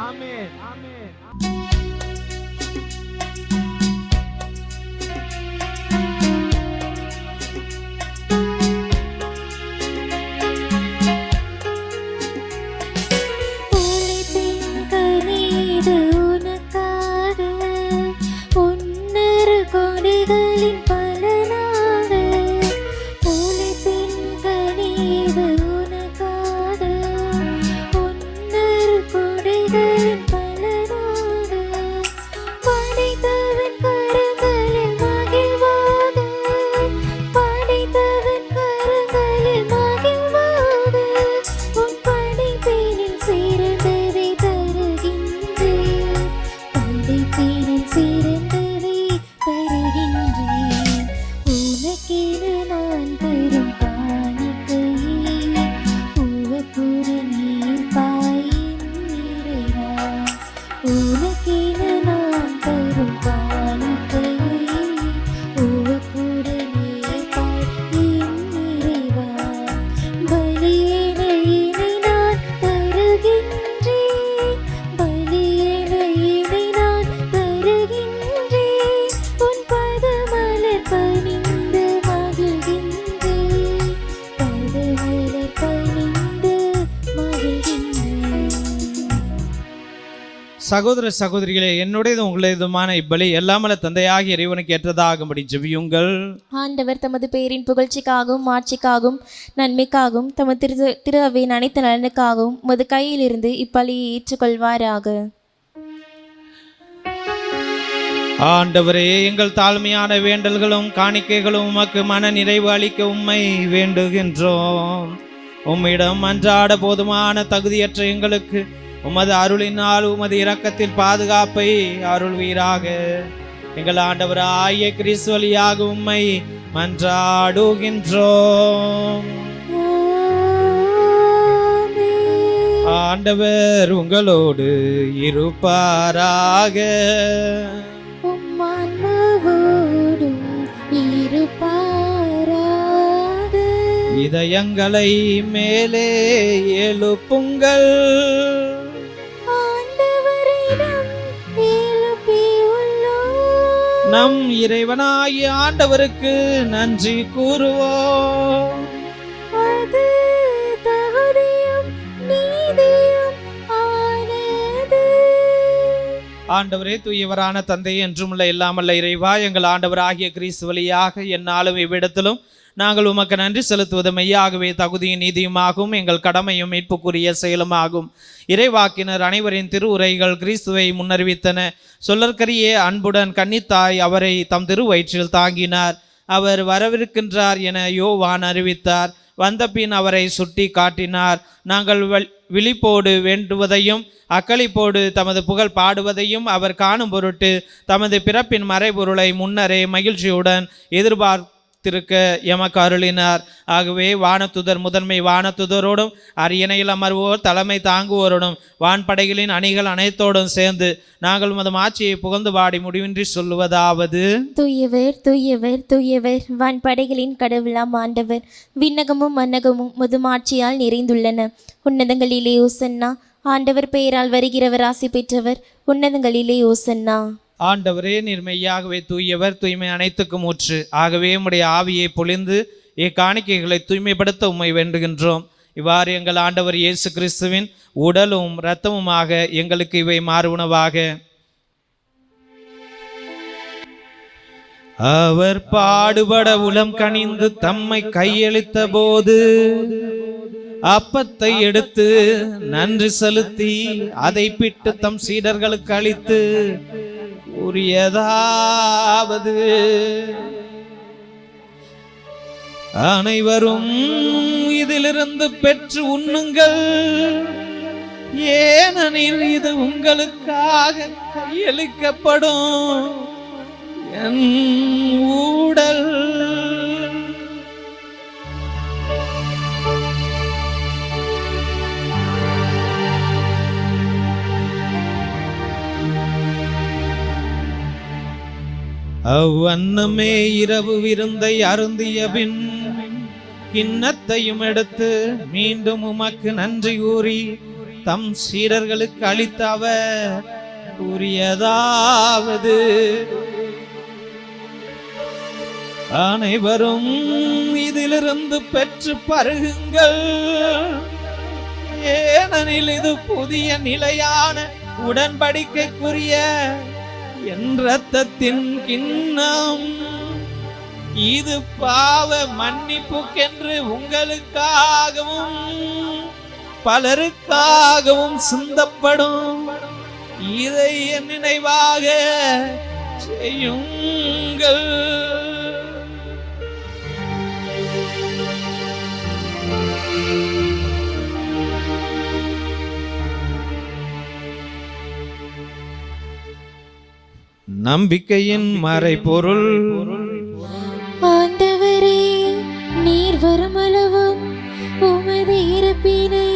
சகோதர சகோதரிகளே, என்னுடையது உங்களுடையதுமான இப்பலி எல்லாமல்ல தந்தையாகிய இறைவனுக்கு ஏற்றதாகும்படி ஜெபியுங்கள். ஆண்டவர் தமது பேரின் புகழ்ச்சிக்காகவும் மாட்சிக்காகவும் நன்மைக்காகவும் தமது திரு அவையின் அனைத்து நலனுக்காகவும் உமது கையிலிருந்து இப்பலியை ஏற்றுக்கொள்வாராக. ஆண்டவரே, எங்கள் தாழ்மையான வேண்டல்களும் காணிக்கைகளும் உமக்கு மன நிறைவு அளிக்க உம்மை வேண்டுகின்றோம். உம்மிடம் அன்றாட போதுமான தகுதியற்ற எங்களுக்கு உமது அருளினால் உமது இரக்கத்தில் பாதுகாப்பை அருள்வீராக. எங்கள் ஆண்டவராகிய கிறிஸ்து வழியாக உம்மை மன்றாடுகின்றோம். ஆண்டவர் உங்களோடு இருப்பாராக. இதயங்களை மேலே எழுப்புங்கள். நம் இறைவனாகிய ஆண்டவருக்கு நன்றி கூறுவோம். அது தகுதியும் நீதியும் ஆனது. ஆண்டவரே, தூயவரான தந்தை, என்றுமுள்ள எல்லாமல்ல இறைவா, எங்கள் ஆண்டவராகிய கிறிஸ்து வழியாக எந்நாளும் இவ்விடத்திலும் நாங்கள் உமக்கு நன்றி செலுத்துவது மெய்யாகவே தகுதியும் நீதியுமாகும், எங்கள் கடமையும் மீட்புக்குரிய செயலுமாகும். இறைவாக்கினர் அனைவரின் திருவுரைகள் கிறிஸ்துவை முன்னறிவித்தன. சொல்லற்கரிய அன்புடன் கன்னித்தாய் அவரை தம் திருவயிற்றில் தாங்கினார். அவர் வரவிருக்கின்றார் என யோவான் அறிவித்தார். வந்தபின் அவரை சுட்டி காட்டினார். நாங்கள் விழிப்போடு வேண்டுவதையும் அக்களிப்போடு தமது புகழ் பாடுவதையும் அவர் காணும் பொருட்டு தமது பிறப்பின் மறைபொருளை முன்னரே மகிழ்ச்சியுடன் எதிர்பார்த்திருக்க எமக்கு அருளினார். ஆகவே வானத்துதர் முதன்மை வானத்துதரோடும் அரியணையில் அமர்வோர் தலைமை தாங்குவோரோடும் வான்படைகளின் அணிகள் அனைத்தோடும் சேர்ந்து நாங்கள் உமது ஆட்சியை புகழ்ந்து பாடி முடிவின்றி சொல்லுவதாவது: தூயவர் தூயவர் தூயவர், வான்படைகளின் கடவுளாம் ஆண்டவர். விண்ணகமும் மன்னகமும் முதுமாட்சியால் நிறைந்துள்ளன. உன்னதங்களிலே ஓசன்னா. ஆண்டவர் பெயரால் வருகிறவர் ஆசி பெற்றவர். உன்னதங்களிலே ஓசன்னா. ஆண்டவரே, நீர் மெய்யாகவே தூயவர், தூய்மை அனைத்துக்கும் ஊற்று. ஆகவே உம்முடைய ஆவியை பொழிந்து இக்காணிக்கைகளை தூய்மைப்படுத்த உம்மை வேண்டுகின்றோம். இவ்வாறு எங்கள் ஆண்டவர் இயேசு கிறிஸ்துவின் உடலும் இரத்தமுமாக எங்களுக்கு இவை மாறுணவாக. அவர் பாடுபட உளம் கனிந்து தம்மை கையளித்த போது அப்பத்தை எடுத்து நன்றி செலுத்தி அதை பிட்டு தம் சீடர்களுக்கு அளித்து உரியதாவது: அனைவரும் இதிலிருந்து பெற்று உண்ணுங்கள். ஏனெனில் இது உங்களுக்காக கையளிக்கப்படும் என் ஊடல். அவ்வண்ணமே இரவு விருந்தை அருந்திய பின் கிண்ணத்தையும் எடுத்து மீண்டும் உமக்கு நன்றி கூறி தம் சீடர்களுக்கு அளித்த அவர் கூறியதாவது, அனைவரும் இதிலிருந்து பெற்று பருகுங்கள், ஏனெனில் இது புதிய நிலையான உடன்படிக்கைக்குரிய என் இரத்தத்தின் கிண்ணம். இது பாவ மன்னிப்புக்கென்று உங்களுக்காகவும் பலருக்காகவும் சிந்தப்படும். இதை என் நினைவாக செய்யுங்கள். நம்பிக்கையின் மறைபொருள். ஆண்டவரே, நீர் வருமளவும் உமது இறப்பினை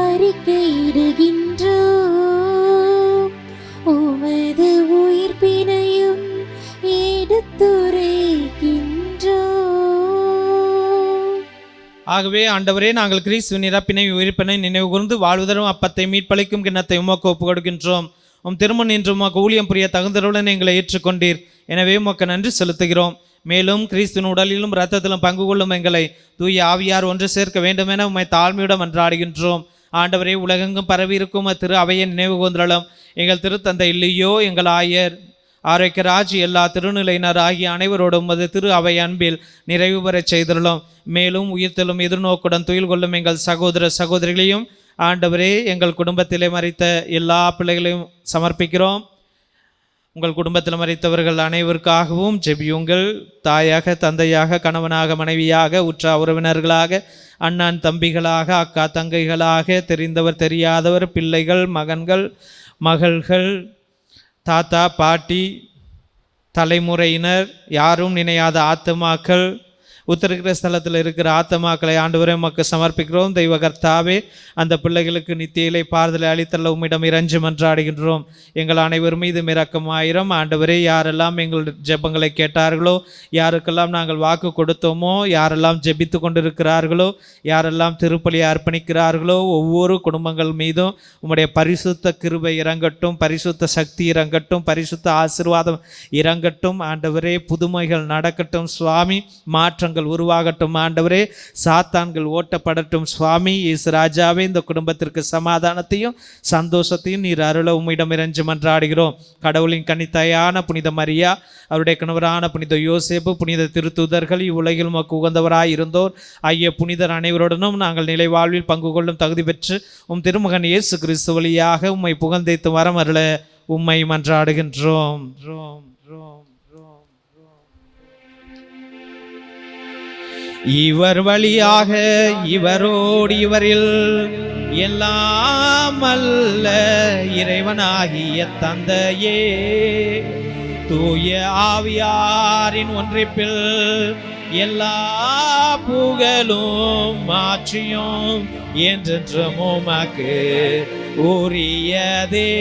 அறிக்கையிடுகின்றோம், உமது உயிர்ப்பினையும் எடுத்துரைக்கின்றோம். ஆகவே ஆண்டவரே, நாங்கள் கிறிஸ்துவின் இறப்பினை உயிர்ப்பினை நினைவு கூர்ந்து வாழ்வுதரும் அப்பத்தை மீட்பளிக்கும் கிண்ணத்தை உமக்கு ஒப்புக் கொடுக்கின்றோம். திருமண் என்று உமக்கு ஊழியம் புரிய தகுந்தருடன் எங்களை ஏற்றுக்கொண்டீர். எனவே உமக்கு நன்றி செலுத்துகிறோம். மேலும் கிறிஸ்துவின் உடலிலும் இரத்தத்திலும் பங்கு கொள்ளும் எங்களை தூய ஆவியார் ஒன்று சேர்க்க வேண்டும் என உம்மை தாழ்மையுடன் மன்றாடுகின்றோம். ஆண்டவரே, உலகெங்கும் பரவி இருக்கும் திரு அவையை நினைவு கூர்ந்தருளும். எங்கள் திருத்தந்தை இல்லையோ, எங்கள் ஆயர், ஆரோக்கியராஜ், எல்லா திருநிலையினர் ஆகிய அனைவரோடும் உமது திரு அவை அன்பில் நிறைவு பெறச் செய்தருளும். மேலும் உயிர்த்தலும் எதிர்நோக்குடன் துயில் கொள்ளும் எங்கள் சகோதர சகோதரிகளையும் ஆண்டவரே, எங்கள் குடும்பத்திலே மரித்த எல்லா பிள்ளைகளையும் சமர்ப்பிக்கிறோம். உங்கள் குடும்பத்தில் மரித்தவர்கள் அனைவருக்காகவும் ஜெபியுங்கள். தாயாக, தந்தையாக, கணவனாக, மனைவியாக, உற்ற உறவினர்களாக, அண்ணன் தம்பிகளாக, அக்கா தங்கைகளாக, தெரிந்தவர் தெரியாதவர், பிள்ளைகள், மகன்கள், மகள்கள், தாத்தா பாட்டி, தலைமுறையினர், யாரும் நினையாத ஆத்துமாக்கள், உத்தரகிற ஸ்தலத்தில் இருக்கிற ஆத்மாக்களை ஆண்டவரே உமக்கு சமர்ப்பிக்கிறோம். தெய்வ கர்த்தாவே, அந்த பிள்ளைகளுக்கு நித்தியிலை பாறுதலை அளித்தல்ல உம்மிடம் இறைஞ்சி மன்றாடுகின்றோம். எங்கள் அனைவர் மீது இரக்கமாயிரம். ஆண்டவரே, யாரெல்லாம் எங்கள் ஜெபங்களை கேட்டார்களோ, யாருக்கெல்லாம் நாங்கள் வாக்கு கொடுத்தோமோ, யாரெல்லாம் ஜெபித்து கொண்டிருக்கிறார்களோ, யாரெல்லாம் திருப்பலியை அர்ப்பணிக்கிறார்களோ, ஒவ்வொரு குடும்பங்கள் மீதும் உம்முடைய பரிசுத்த கிருபை இறங்கட்டும், பரிசுத்த சக்தி இறங்கட்டும், பரிசுத்த ஆசீர்வாதம் இறங்கட்டும். ஆண்டவரே, புதுமைகள் நடக்கட்டும் சுவாமி, மாற்றங்கள் உருவாகட்டும். ஆண்டவரே, சாத்தான்கள் ஓட்டப்படட்டும் சுவாமி. இயேசு ராஜாவே, இந்த குடும்பத்திற்கு சமாதானத்தையும் சந்தோஷத்தையும் நீர் அருள உம்மிடம் இறைஞ்சி மன்றாடுகிறோம். கடவுளின் கன்னித்தாயான புனித மரியா, அவருடைய கணவரான புனித யோசேப்பு, புனித திருத்தூதர்கள், இவ்வுலகில் உமக்கு உகந்தவராய் இருந்தோர் ஆகிய புனிதர் அனைவருடனும் நாங்கள் நிலை வாழ்வில் பங்கு கொள்ளும் தகுதி பெற்று உம் திருமகன் இயேசு கிறிஸ்து வழியாக உம்மை புகழ்ந்தேத்து வரம் அருள உம்மை மன்றாடுகின்றோம். இவர் வழியாக, இவரோடு, இவரில் எல்லாம் அல்ல இறைவனாகிய தந்தையே, தூய ஆவியாரின் ஒன்றிப்பில் எல்லா புகழும் மாற்றியும் என்றென்றும் உமக்கு உரியதே.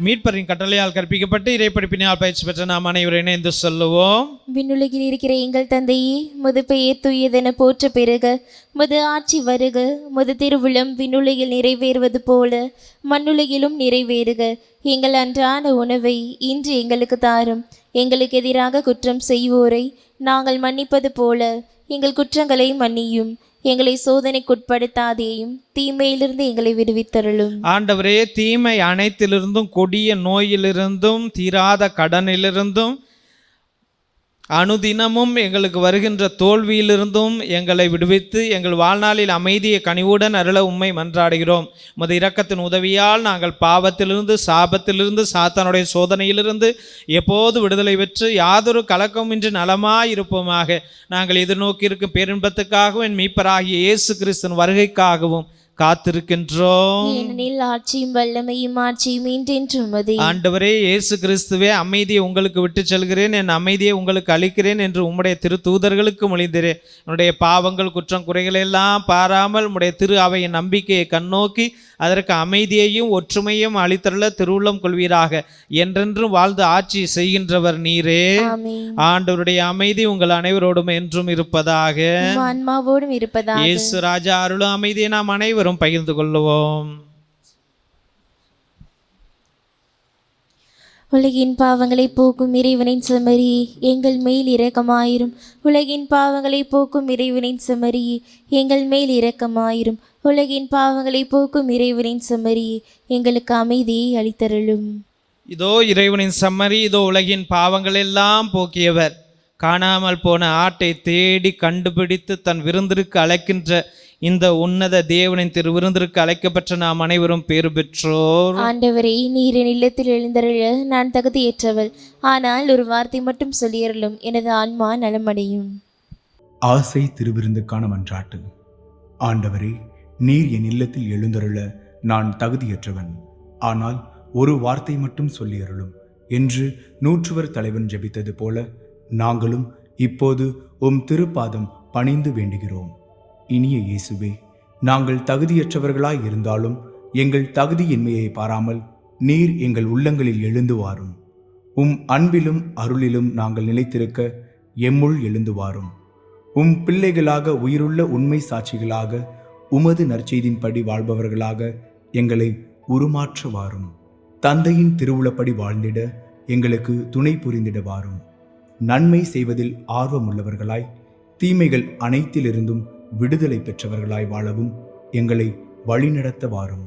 மீட்பரின் கட்டளையால் கற்பிக்கப்பட்டு இறைப்படிப்பினால் பயிற்சி பெற்ற நாம் அனைவரும் இணைந்து சொல்லுவோம். விண்ணுலகில் இருக்கிற எங்கள் தந்தையே, முது பெயர் தூயதென போற்ற பெறுக, முது ஆட்சி வருக, முது திருவுளம் விண்ணுலகில் நிறைவேறுவது போல மண்ணுலகிலும் நிறைவேறுக. எங்கள் அன்றாட உணவை இன்று எங்களுக்கு தாரும். எங்களுக்கு எதிராக குற்றம் செய்வோரை நாங்கள் மன்னிப்பது போல எங்கள் குற்றங்களை மன்னியும். எங்களை சோதனைக்குட்படுத்தாதேயும், தீமையிலிருந்து எங்களை விடுவித்தருளும். ஆண்டவரே, தீமை அனைத்திலிருந்தும், கொடிய நோயிலிருந்தும், தீராத கடனிலிருந்தும், அனுதினமும் எங்களுக்கு வருகின்ற தோல்வியிலிருந்தும் எங்களை விடுவித்து எங்கள் வாழ்நாளில் அமைதியை கனிவுடன் அருள உம்மை மன்றாடுகிறோம். உமது இரக்கத்தின் உதவியால் நாங்கள் பாவத்திலிருந்து, சாபத்திலிருந்து, சாத்தானுடைய சோதனையிலிருந்து எப்போது விடுதலை பெற்று யாதொரு கலக்கமின்றி நலமாயிருப்போமாக. நாங்கள் எதிர்நோக்கியிருக்கும் பேரின்பத்துக்காகவும் என் மீட்பராகிய இயேசு கிறிஸ்துவின் வருகைக்காகவும் காத்திருக்கின்றோம். ஏனெனில் ஆட்சியும் வல்லமையும் ஆட்சியும் என்றென்றும் உமதே. ஆண்டவரே இயேசு கிறிஸ்துவே, அமைதியை உங்களுக்கு விட்டு செல்கிறேன், என் அமைதியை உங்களுக்கு அளிக்கிறேன் என்று உம்முடைய திரு தூதர்களுக்கு மொழிந்தீரே. என்னுடைய பாவங்கள் குற்றம் குறைகளை எல்லாம் பாராமல் உம்முடைய திரு அவையின் நம்பிக்கையை கண்ணோக்கி அதற்கு அமைதியையும் ஒற்றுமையும் அளித்தருள திருவுள்ளம் கொள்வீராக. என்றென்றும் வாழ்ந்து ஆட்சி செய்கின்றவர் நீரே. ஆமென். ஆண்டவருடைய அமைதி உங்கள் அனைவரோடும் என்றும் இருப்பதாக. உம் ஆன்மாவோடும் இருப்பதாக. இயேசு ராஜா அருளும் அமைதியை நாம் அனைவரும் பகிர்ந்து கொள்வோம். உலகின் பாவங்களை போக்கும் இறைவனின் செம்மறி எங்கள் மேல் இரக்கமாயிரும். உலகின் பாவங்களை போக்கும் இறைவனின் செம்மறி எங்கள் மேல் இரக்கமாயிரும். உலகின் பாவங்களை போக்கும் இறைவனின் செம்மறி எங்களுக்கு அமைதியை அளித்தருளும். இதோ இறைவனின் செம்மறி, இதோ உலகின் பாவங்கள் எல்லாம் போக்கியவர். காணாமல் போன ஆட்டை தேடி கண்டுபிடித்து தன் விருந்திற்கு அழைக்கின்ற இந்த உன்னத தேவனின் திரு விருந்திற்கு அழைக்கப்பட்ட நாம் அனைவரும் பேறு பெற்றோர். ஆண்டவரே, நீர் என் இல்லத்தில் எழுந்தருள நான் தகுதியற்றவள். ஆனால் ஒரு வார்த்தை மட்டும் சொல்லியருளும், எனது ஆன்மா நலமடையும். ஆசை திருவிருந்துக்கான மன்றாட்டு. ஆண்டவரே, நீர் என் இல்லத்தில் எழுந்தருள நான் தகுதியற்றவன். ஆனால் ஒரு வார்த்தை மட்டும் சொல்லியருளும் என்று நூற்றுவர் தலைவன் ஜெபித்தது போல நாங்களும் இப்போது உம் திருப்பாதம் பணிந்து வேண்டுகிறோம். இனிய இயேசுவே, நாங்கள் தகுதியற்றவர்களாய் இருந்தாலும் எங்கள் தகுதியின்மையை பாராமல் நீர் எங்கள் உள்ளங்களில் எழுந்து வாரும். உம் அன்பிலும் அருளிலும் நாங்கள் நிலைத்திருக்க எம்முள் எழுந்து வாரும். உம் பிள்ளைகளாக, உயிருள்ள உண்மை சாட்சிகளாக, உமது நற்செய்தின்படி வாழ்பவர்களாக எங்களை உருமாற்ற வாரும். தந்தையின் திருவுளப்படி வாழ்ந்திட எங்களுக்கு துணை புரிந்திட வாரும். நன்மை செய்வதில் ஆர்வமுள்ளவர்களாய், தீமைகள் அனைத்திலிருந்தும் விடுதலை பெற்றவர்களாய் வாழவும் எங்களை வழிநடத்த வாரும்.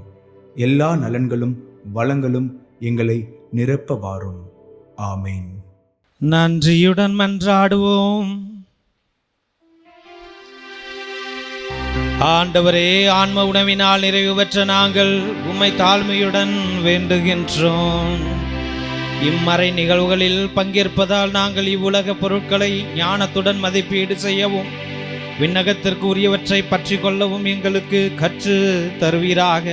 எல்லா நலன்களும் வளங்களும் எங்களை நிரப்ப வாரும். ஆமேன். நன்றியுடன் மன்றாடுவோம். ஆண்டவரே, ஆன்ம உணவினால் நிறைவு பெற்ற நாங்கள் உம்மை தாழ்மையுடன் வேண்டுகின்றோம். இம்மறை நிகழ்வுகளில் பங்கேற்பதால் நாங்கள் இவ்வுலக பொருட்களை ஞானத்துடன் மதிப்பீடு செய்யவும் விண்ணகத்திற்கு உரியவற்றை பற்றி கொள்ளவும் எங்களுக்கு கற்று தருவீராக.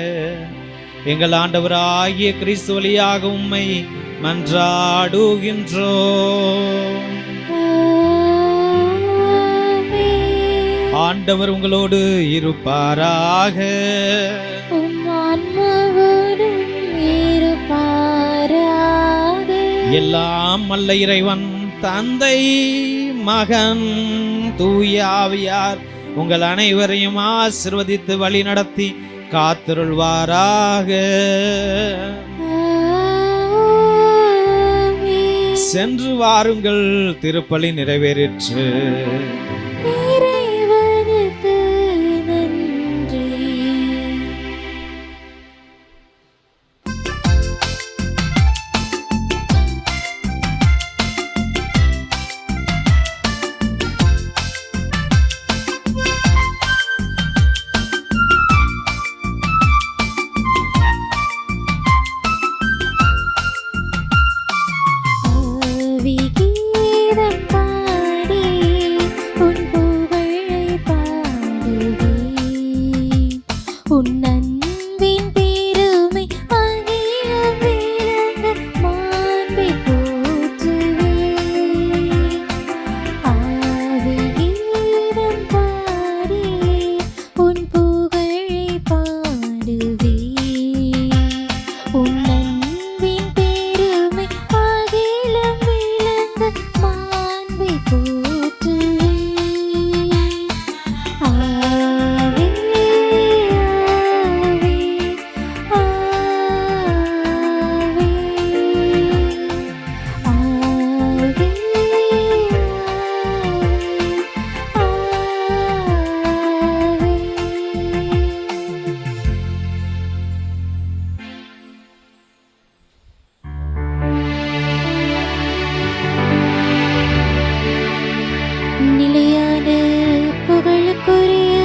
எங்கள் ஆண்டவராகிய கிறிஸ்து வழியாக உம்மை மன்றாடுகின்றோம். ஆண்டவர் உங்களோடு இருப்பாராக. எல்லாம் வல்ல இறைவன் தந்தை, மகன், தூய ஆவியார் உங்கள் அனைவரையும் ஆசீர்வதித்து வழி நடத்தி காத்தருள்வாராக. சென்று வாருங்கள், திருப்பலி நிறைவேறிற்று. கீதம் பாடி உன் நிலையான புகழுக்குரிய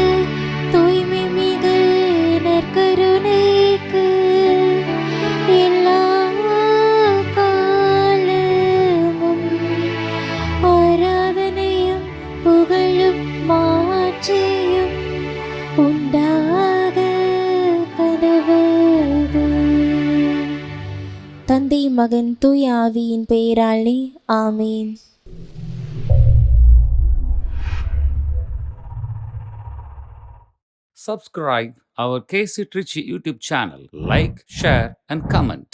தூய்மை மிகு நற்கருணைக்கு எல்லா காலமும் ஆராதனையும் புகழும் மாட்சியும் உண்டாக கடவது. தந்தை மகன் தூய ஆவியின் பெயராலே ஆமேன். Subscribe our KC Trichy YouTube channel. Like, share and comment.